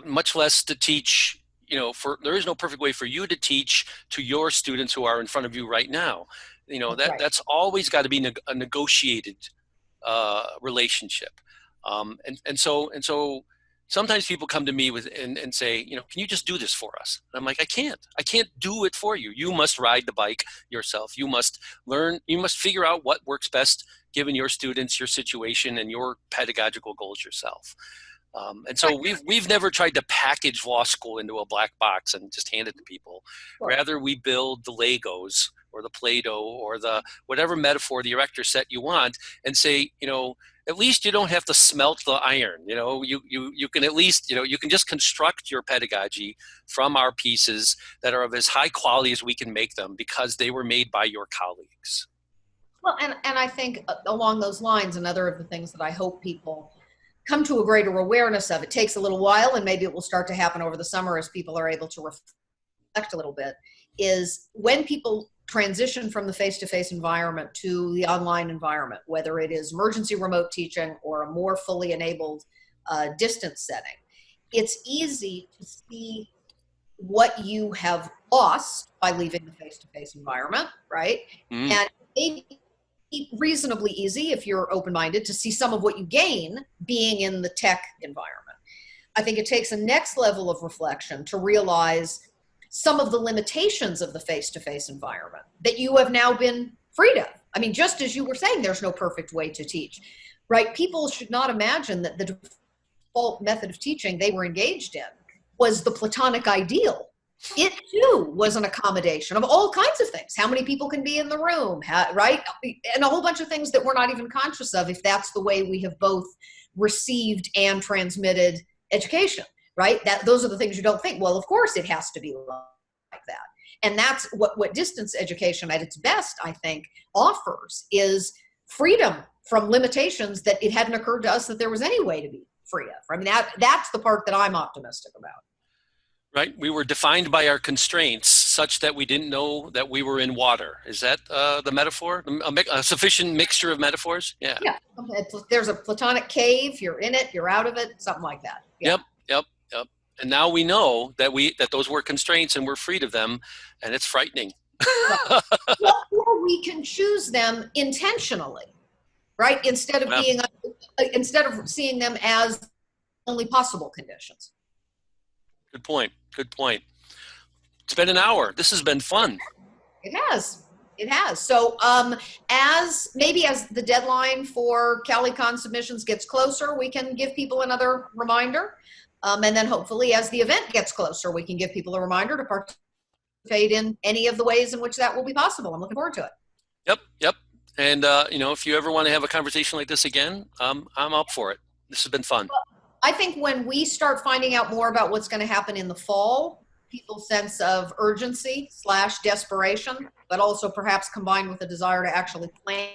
much less to teach. You know, there is no perfect way for you to teach to your students who are in front of you right now. You know, that's always got to be a negotiated relationship. And so sometimes people come to me and say, you know, can you just do this for us? And I'm like, I can't do it for you. You must ride the bike yourself. You must learn, you must figure out what works best given your students, your situation, and your pedagogical goals yourself. And so we've never tried to package law school into a black box and just hand it to people. Rather, we build the Legos or the Play-Doh or the whatever metaphor, the erector set you want, and say, you know, at least you don't have to smelt the iron. You know, you can at least, you know, you can just construct your pedagogy from our pieces that are of as high quality as we can make them because they were made by your colleagues. Well, and I think along those lines, another of the things that I hope people come to a greater awareness of, it takes a little while and maybe it will start to happen over the summer as people are able to reflect a little bit, is when people transition from the face-to-face environment to the online environment, whether it is emergency remote teaching or a more fully enabled distance setting, it's easy to see what you have lost by leaving the face-to-face environment, right? And maybe reasonably easy, if you're open-minded, to see some of what you gain being in the tech environment. I think it takes a next level of reflection to realize some of the limitations of the face-to-face environment that you have now been freed of. I mean, just as you were saying, there's no perfect way to teach, right? People should not imagine that the default method of teaching they were engaged in was the Platonic ideal. It too was an accommodation of all kinds of things. How many people can be in the room, right? And a whole bunch of things that we're not even conscious of if that's the way we have both received and transmitted education, right? Those are the things you don't think. Well, of course it has to be like that. And that's what distance education at its best, I think, offers, is freedom from limitations that it hadn't occurred to us that there was any way to be free of. I mean, that's the part that I'm optimistic about. Right. We were defined by our constraints such that we didn't know that we were in water. Is that the metaphor? A sufficient mixture of metaphors? Yeah. Yeah. There's a Platonic cave. You're in it. You're out of it. Something like that. Yeah. Yep. And now we know that those were constraints and we're freed of them, and it's frightening. Right. Or we can choose them intentionally, right? Instead of seeing them as only possible conditions. Good point. It's been an hour. This has been fun. It has. So as the deadline for CaliCon submissions gets closer, we can give people another reminder. And then hopefully as the event gets closer, we can give people a reminder to participate in any of the ways in which that will be possible. I'm looking forward to it. Yep. And, you know, if you ever want to have a conversation like this again, I'm up for it. This has been fun. Well, I think when we start finding out more about what's going to happen in the fall, people's sense of urgency / desperation, but also perhaps combined with a desire to actually plan,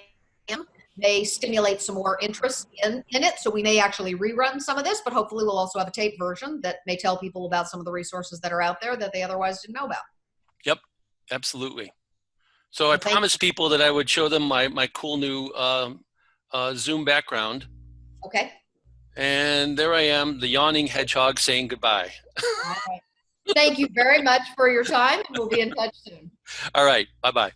may stimulate some more interest in it. So we may actually rerun some of this, but hopefully we'll also have a tape version that may tell people about some of the resources that are out there that they otherwise didn't know about. Yep, absolutely. So I promised people that I would show them my cool new Zoom background. Okay. And there I am, the yawning hedgehog, saying goodbye. All right. Thank you very much for your time. We'll be in touch soon. All right. Bye-bye.